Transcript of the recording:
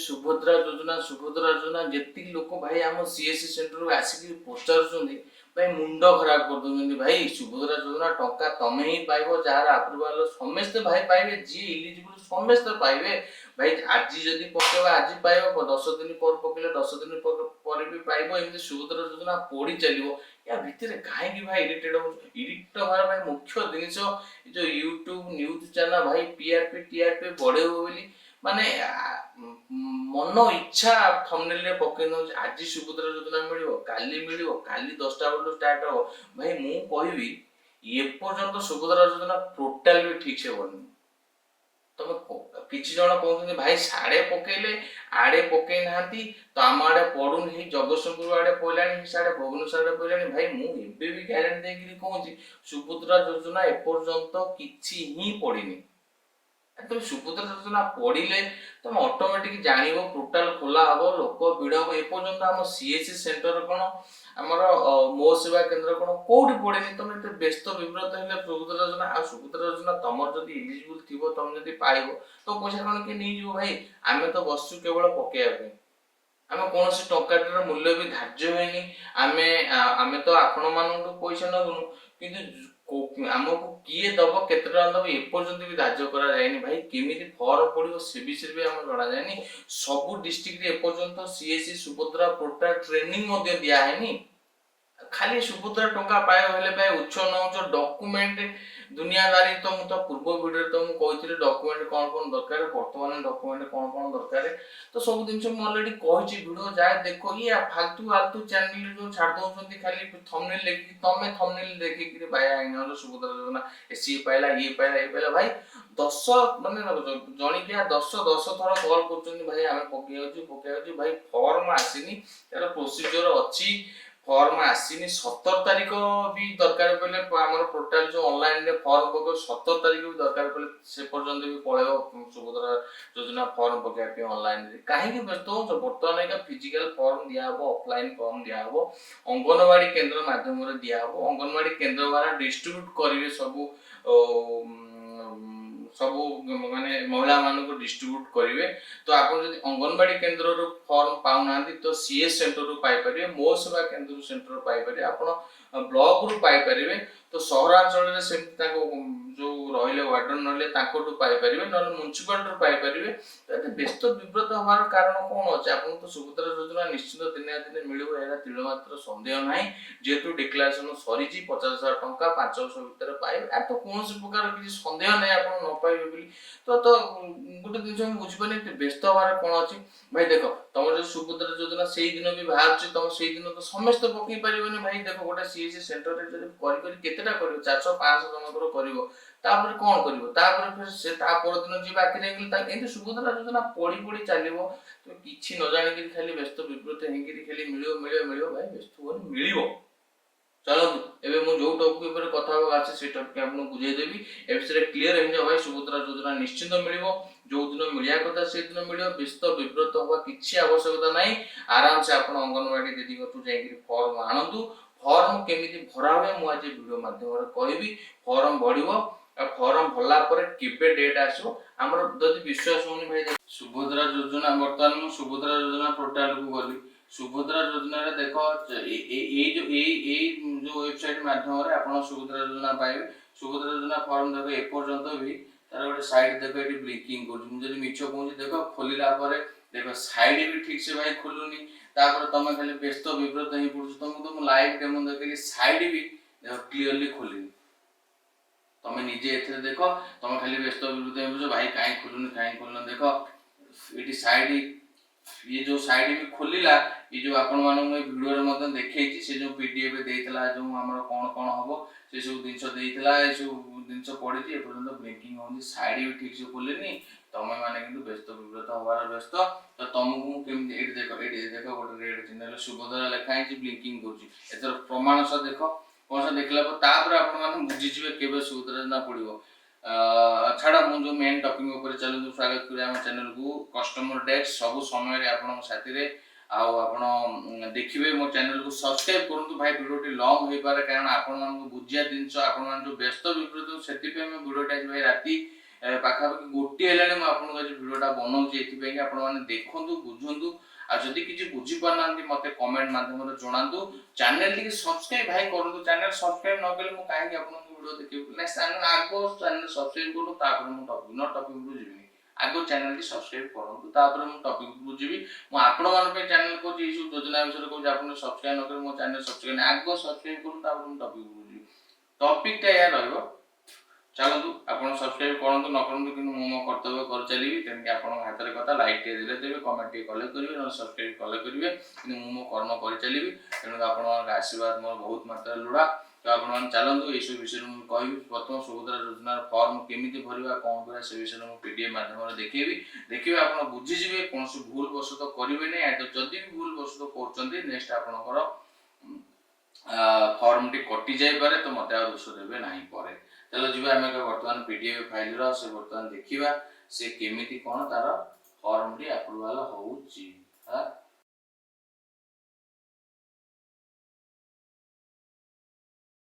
ସୁଭଦ୍ରା ଯୋଜନା ଯେତିକି ଲୋକ ଭାଇ ଆମ ସିଏସସି ସେଣ୍ଟରକୁ ଆସିକି ପଚାରୁଛନ୍ତି ଭାଇ ମୁଣ୍ଡ ଖରାପ କରିଦଉଛନ୍ତି। ଭାଇ ସୁଭଦ୍ରା ଯୋଜନା ଟଙ୍କା ତମେ ହିଁ ପାଇବ, ଯାହାର ଆପ୍ରୁଭାଲ ସମସ୍ତେ ଭାଇ ପାଇବେ, ଯିଏ ଇଲିଜିବୁଲ ସମସ୍ତେ ପାଇବେ। ଭାଇ ଆଜି ଯଦି ପକେଇବା ଆଜି ପାଇବ, 10 ଦିନ ପରେ ପକେଇଲେ 10 ଦିନ ପରେ ବି ପାଇବ। ଏମିତି ସୁଭଦ୍ରା ଯୋଜନା ପଡି ଚାଲିବ। ୟା ଭିତରେ କାହିଁକି ଭାଇ ଇରିଟେଡ ହଉଛୁ? ଇରିଟେଡ ହବାର ଭାଇ ମୁଖ୍ୟ ଜିନିଷ ଏ ଯୋଉ ୟୁଟ୍ୟୁବ ନ୍ୟୁଜ ଚ୍ୟାନେଲ ଭାଇ ଟିଆରପି ବଢେଇବ ବୋଲି ମାନେ ମନ ଇଚ୍ଛା ଥମ୍ବନେଲରେ ପକେଇ ଦଉଛି। ଆଜି ସୁଭଦ୍ରା ଯୋଜନା ମିଳିବ, କାଲି ମିଳିବ, କାଲି 10ଟା ବେଳୁ ଷ୍ଟାର୍ଟ ହବ। ଭାଇ ମୁଁ କହିବି ଏପର୍ଯ୍ୟନ୍ତ ସୁଭଦ୍ରା ଯୋଜନା ଟୋଟାଲ ବି ଠିକ ସେ ବନି। ତମେ କିଛି ଜଣ କହୁଛନ୍ତି ଭାଇ ସାଡେ ପକେଇଲେ ଆଡେ ପକେଇ ନାହାନ୍ତି, ତ ଆମ ଆଡେ ପଡୁନି, ଜଗତସିଂହପୁର ଆଡେ ପଇଲାଣି, ସାଡେ ଭୁବନେଶ୍ୱର ଆଡେ ପଇଲାଣି। ଭାଇ ମୁଁ ଏବେ ବି ଗ୍ୟାରେଣ୍ଟି ଦେଇକିରି କହୁଛି ସୁଭଦ୍ରା ଯୋଜନା ଏପର୍ଯ୍ୟନ୍ତ କିଛି ହିଁ ପଡିନି। ତମେ ସୁଭଦ୍ରା ଯୋଜନା ପଡିଲେ ତମେ ଅଟୋମେଟିକ ଜାଣିବ, ପୋର୍ଟାଲ ଖୋଲା ହବ, ଲୋକ ଭିଡ ହବ। ଏପର୍ଯ୍ୟନ୍ତ ଆମ ସିଏସସି ସେଣ୍ଟର କଣ, ଆମର ମୋ ସେବା କେନ୍ଦ୍ର କଣ, କୋଉଠି ପଡେନି। ତମେ ଏତେ ବ୍ୟସ୍ତ ବିବ୍ରତ ହେଲେ ସୁଭଦ୍ରା ଯୋଜନା, ଆଉ ସୁଭଦ୍ରା ଯୋଜନା ତମର ଯଦି ଇଲିଜିବୁଲ ଥିବ, ତମେ ଯଦି ପାଇବ, ତ ପଇସା କଣ କିଏ ନେଇଯିବ? ଭାଇ ଆମେ ତ ବସଛୁ କେବଳ ପକେଇବା ପାଇଁ, ଆମେ କୌଣସି ଟଙ୍କାଟିର ମୂଲ୍ୟ ବି ଧାର୍ଯ୍ୟ ହେଇନି। ଆମେ ତ ଆପଣ ମାନଙ୍କୁ ପଇସା ନବୁନୁ, କିନ୍ତୁ ଆମକୁ କିଏ ଦବ, କେତେ ଟଙ୍କା ଦବ ଏପର୍ଯ୍ୟନ୍ତ ବି ଧାର୍ଯ୍ୟ କରାଯାଇନି। ଭାଇ କେମିତି ଫର୍ମ ପଡିବ ସେ ବିଷୟରେ ବି ଆମକୁ ଜଣାଯାଇନି। ସବୁ ଡିଷ୍ଟ୍ରିକ୍ଟରେ ଏପର୍ଯ୍ୟନ୍ତ ସିଏସସି ସୁଭଦ୍ରା ପୋର୍ଟାଲ ଟ୍ରେନିଂ ମଧ୍ୟ ଦିଆହେଇନି। ଖାଲି ସୁଭଦ୍ରା ଟଙ୍କା ପାଇବ ହେଲେ ଭାଇ ଉଚ୍ଚ ନଉଚ ଡକୁମେଣ୍ଟ ଦୁନିଆଦାରୀ। ତ ମୁଁ ତ ପୂର୍ବ ଭିଡ଼ିଓରେ ତ ମୁଁ କହିଥିଲି ଡକୁମେଣ୍ଟ କଣ ଦରକାର, ବର୍ତ୍ତମାନ ଡକୁମେଣ୍ଟ କଣ ଦରକାର, ତ ସବୁ ଜିନିଷ ମୁଁ ଅଲରେଡି କହିଛି। ଭିଡ଼ିଓ ଯାଏ ଦେଖ। ଇଏ ଫାଲତୁ ଚ୍ୟାନେଲ ଯୋଉ ଛାଡି ଦଉଛନ୍ତି ଖାଲି ଥମ୍ବନେଲ ଲେଖିକି, ତମେ ଥମ୍ବନେଲ ଦେଖିକିରି ଭାଇ ଆଇନ ସୁଭଦ୍ରା ଯୋଜନା ସିଏ ପାଇଲା, ଇଏ ପାଇଲା। ଭାଇ ଜଣିକିଆ 10 ଥର କଲ୍ କରୁଛନ୍ତି ଭାଇ ଆମେ ପକେଇଯାଉଛି। ଭାଇ ଫର୍ମ ଆସିନି, ତାର ପ୍ରୋସିଜର ଅଛି, ଫର୍ମ ଆସିନି। 17 ତାରିଖ ବି ଦରକାର ପଡ଼ିଲେ ଆମର ପୋର୍ଟାଲ ଯୋଉ ଅନଲାଇନରେ ଫର୍ମ ପକେଇବ, 17 ତାରିଖ ବି ଦରକାର ପଡ଼ିଲେ ସେ ପର୍ଯ୍ୟନ୍ତ ବି ପଳେଇବ ସୁଭଦ୍ରା ଯୋଜନା ଫର୍ମ ପକେଇବା ପାଇଁ ଅନଲାଇନରେ। କାହିଁକି ବ୍ୟସ୍ତ ହଉଛ? ବର୍ତ୍ତମାନ ଏଇଟା ଫିଜିକାଲ ଫର୍ମ ଦିଆହବ, ଅଫଲାଇନ ଫର୍ମ ଦିଆହବ, ଅଙ୍ଗନବାଡି କେନ୍ଦ୍ର ମାଧ୍ୟମରେ ଦିଆହବ। ଅଙ୍ଗନବାଡି କେନ୍ଦ୍ର ଦ୍ୱାରା ଡିଷ୍ଟ୍ରିବ୍ୟୁଟ କରିବେ ସବୁ ମାନେ ମହିଳା ମାନଙ୍କୁ ଡିଷ୍ଟ୍ରିବ୍ୟୁଟ କରିବେ। ତ ଆପଣ ଯଦି ଅଙ୍ଗନବାଡି କେନ୍ଦ୍ରରୁ ଫର୍ମ ପାଉନାହାନ୍ତି ତ ସିଏସ୍ ସେଣ୍ଟରରୁ ପାଇପାରିବେ, ମୋ ସେବା କେନ୍ଦ୍ର ସେଣ୍ଟର ପାଇପାରିବେ, ଆପଣ ବ୍ଲକରୁ ପାଇପାରିବେ। ତ ସହରାଞ୍ଚଳରେ ସେମିତି ତାଙ୍କ ଯୋଉ ରହିଲେ ୱାର୍ଡନ ରହିଲେ ତାଙ୍କଠୁ ପାଇପାରିବେ, ନହେଲେ ମ୍ୟୁନିସିପାଲିଟିରୁ ପାଇପାରିବେ। ତ ଏତେ ବ୍ୟସ୍ତ ବିବ୍ରତ ହବାର କାରଣ କଣ ଅଛି? ଆପଣଙ୍କୁ ତ ସୁଭଦ୍ରା ଯୋଜନା ନିଶ୍ଚିତ ଦିନେ ନା ଦିନେ ମିଳିବ, ଏହା ତିଳମାତ୍ର ସନ୍ଦେହ ନାହିଁ। ଯେହେତୁ ଡିକ୍ଲାରେସନ ସରିଛି, 50,000 ଟଙ୍କା 5 ବର୍ଷ ଭିତରେ ପାଇବେ, ଆଉ ତ କୌଣସି ପ୍ରକାର କିଛି ସନ୍ଦେହ ନାହିଁ ଆପଣ ନ ପାଇବେ ବୋଲି। ଗୋଟେ ଜିନିଷ ମୁଁ ବୁଝିପାରୁନି ଏତେ ବ୍ୟସ୍ତ ହବାର କଣ ଅଛି? ଭାଇ ଦେଖ, ତମର ଯୋଉ ସୁଭଦ୍ରା ଯୋଜନା ସେଇ ଦିନ ବି ବାହାରୁଛି, ତମ ସେଇ ଦିନ ତ ସମସ୍ତେ ପକେଇ ପାରିବେନି। ଭାଇ ଦେଖ, ଗୋଟେ ସିଏସସି ସେଣ୍ଟରରେ ଯଦି କରି କେତେଟା କରିବ, 400-500 ଜଣଙ୍କର କରିବ, ତାପରେ କଣ କରିବ? ତାପରେ ଫେର ସେ ତା ପରଦିନ ଯିଏ ବାକି ରହିଗଲେ, ଏମିତି ସୁଭଦ୍ରା ଯୋଜନା ପଡି ଚାଲିବ। ତ କିଛି ନ ଜାଣିକିରି ଖାଲି ବ୍ୟସ୍ତ ବିବ୍ରତ ହେଇକିରି ଖାଲି ମିଳିବ। ଭାଇ ବ୍ୟସ୍ତ ହୁଅନି, ମିଳିବ। ଚାଲନ୍ତୁ ଏବେ ମୁଁ ଯୋଉ ଟପିକ ଉପରେ କଥା ହବାକୁ ଅଛି ସେଇ ଟପିକ ଆପଣଙ୍କୁ ବୁଝେଇଦେବି। ଏ ବିଷୟରେ କ୍ଲିୟର ହେଇଯାଅ ଭାଇ। ସୁଭଦ୍ରା ଯୋଜନା ନିଶ୍ଚିତ ମିଳିବ, ଯୋଉ ଦିନ ମିଳିବା କଥା ସେଇଦିନ ମିଳିବ। ବ୍ୟସ୍ତ ବିବ୍ରତ ହବା କିଛି ଆବଶ୍ୟକତା ନାହିଁ। ଆରାମସେ ଆପଣ ଅଙ୍ଗନବାଡି ଦିଦିଙ୍କଠୁ ଯାଇକିରି ଫର୍ମ ଆଣନ୍ତୁ। ଫର୍ମ କେମିତି ଭରା ହୁଏ ମୁଁ ଆଜି ଭିଡ଼ିଓ ମାଧ୍ୟମରେ କହିବି। ଫର୍ମ ଭରିବ, ଆଉ ଫର୍ମ ଭରିଲା ପରେ କେବେ ଡେଟ୍ ଆସିବ ଆମର ଯଦି ବିଶ୍ୱାସ ହଉନି ଭାଇ, ସୁଭଦ୍ରା ଯୋଜନା ବର୍ତ୍ତମାନ ମୁଁ ସୁଭଦ୍ରା ଯୋଜନା ପୋର୍ଟାଲକୁ ଗଲି। ସୁଭଦ୍ରା ଯୋଜନାରେ ଦେଖ, ଏଇ ଯୋଉ ୱେବସାଇଟ ମାଧ୍ୟମରେ ଆପଣ ସୁଭଦ୍ରା ଯୋଜନା ପାଇବେ। ସୁଭଦ୍ରା ଯୋଜନା ଫର୍ମ ଦେଖ ଏପର୍ଯ୍ୟନ୍ତ ବି ତାର ଗୋଟେ ସାଇଡ ଦେଖ ଏଠି ବ୍ଲିଙ୍କିଂ କରୁଛି। ମୁଁ ଯଦି ମିଛ କହୁଛି ଦେଖ, ଖୋଲିଲା ପରେ ଦେଖ ସାଇଡ ବି ଠିକ ସେ ଭାଇ ଖୋଲୁନି। ତାପରେ ତମେ ଖାଲି ବ୍ୟସ୍ତ ବିବ୍ରତ ହେଇ ପଡୁଛ। ତମକୁ ତ ମୁଁ ଲାଇଭ ଡେମୋ ଦେଖେଇଲି, ସାଇଡ ବି ଦେଖ କ୍ଲିୟରଲି ଖୋଲିନି। ତମେ ନିଜେ ଏଥିରେ ଦେଖ, ତମେ ଖାଲି ବ୍ୟସ୍ତ ବିବ୍ରତ ହେଇ ପଡୁଛ ଭାଇ କାହିଁ ଖୋଲୁନି। ଦେଖ ଏଠି ସାଇଡ, ये जो साइड भी खोलिला, ये जो आपण मानक ए वीडियो रे मते देखैछि, से जो पीडीएफ देइतला, जो हमर कोन हबो से सब दिनस देइतला, ए सब दिनस पढिछि। ए पर्यंत ब्रेकिंग होनी, साइड भी ठीक से खोलेनी। तमे माने किंतु व्यस्त विब्रत हवार व्यस्त। तो तुमको केमि एडी देखो गोटे रेड चिन्ह सुभद्रा लिखा है ब्लिंकिंग करूछि। एतर प्रमाण सह देखो, कोन से देखला पर तापर आपण माने बुझि जिवे केबे सुभद्रा ना पडिवो। छाड़ा मु जो मेन टॉपिक ऊपर चलू, स्वागत करिया हम चैनल को। कस्टमर डेस्क सब समय रे आपण साथी रे आउ आपण देखिबे। मो चैनल को सब्सक्राइब करंतु भाई। वीडियोटी लॉन्ग होई पारे, कारण आपण मान को बुझिया दिनस, आपण मान जो व्यस्त विब्रत सेति पे हम वीडियोटा भाई राती पाखापाखि गोटे है मुझे आपको भिडियोटा बनाऊँगी ये आपने देखूँ बुझु आ जदि किसी बुझी पाना मत कमेंट माध्यम जनातु चैनल टी सब्सक्राइब भाई करूँ चैनल सब्सक्राइब न कले कहीं आपको वीडियो देखिए नेक्स्ट चैनल आगो चैनल सब्सक्राइब करूँ टॉपिक जी आगो चैनल टी सब्सक्राइब करूँ टॉपिक को जीवी मुझे चैनल को योजना विषय कहूँ आप सब्सक्राइब न मो चैनल सब्सक्राइब आगो सब्सक्राइब करूँ टॉपिक को जीवी टॉपिकटा या रहिबो चलतु आपन सब्सक्राइब करंतु न करंतु कि मो कर्तव्य कर चली तेणुक आप हाथ में कथा लाइक टे दे देवे कमेंट टे कले करेंगे ना सब्सक्राइब कले करेंगे कि मो कर्म कर चली तेणुक आप आशीर्वाद मोर बहुत मात्रा लुड़ा तो आप चलतु ये विषय मुझे कहि प्रथम सुभद्रा योजना फॉर्म केमी भरवा कौन करा से विषय मुझे पीडीएफ माध्यम देखी देखिए आप बुझीजे कौन भूल बसत करेंगे नहीं जदि भी भूल बसत कर नेक्स्ट आपंकर फॉर्म टी कटि जापे तो मत दोष देवे ना पर चलो जी आम बर्तमान पीडीएफ फाइल से बर्तमान देखा से केमी कौन तार फॉर्म टी अप्रूवाल होउची।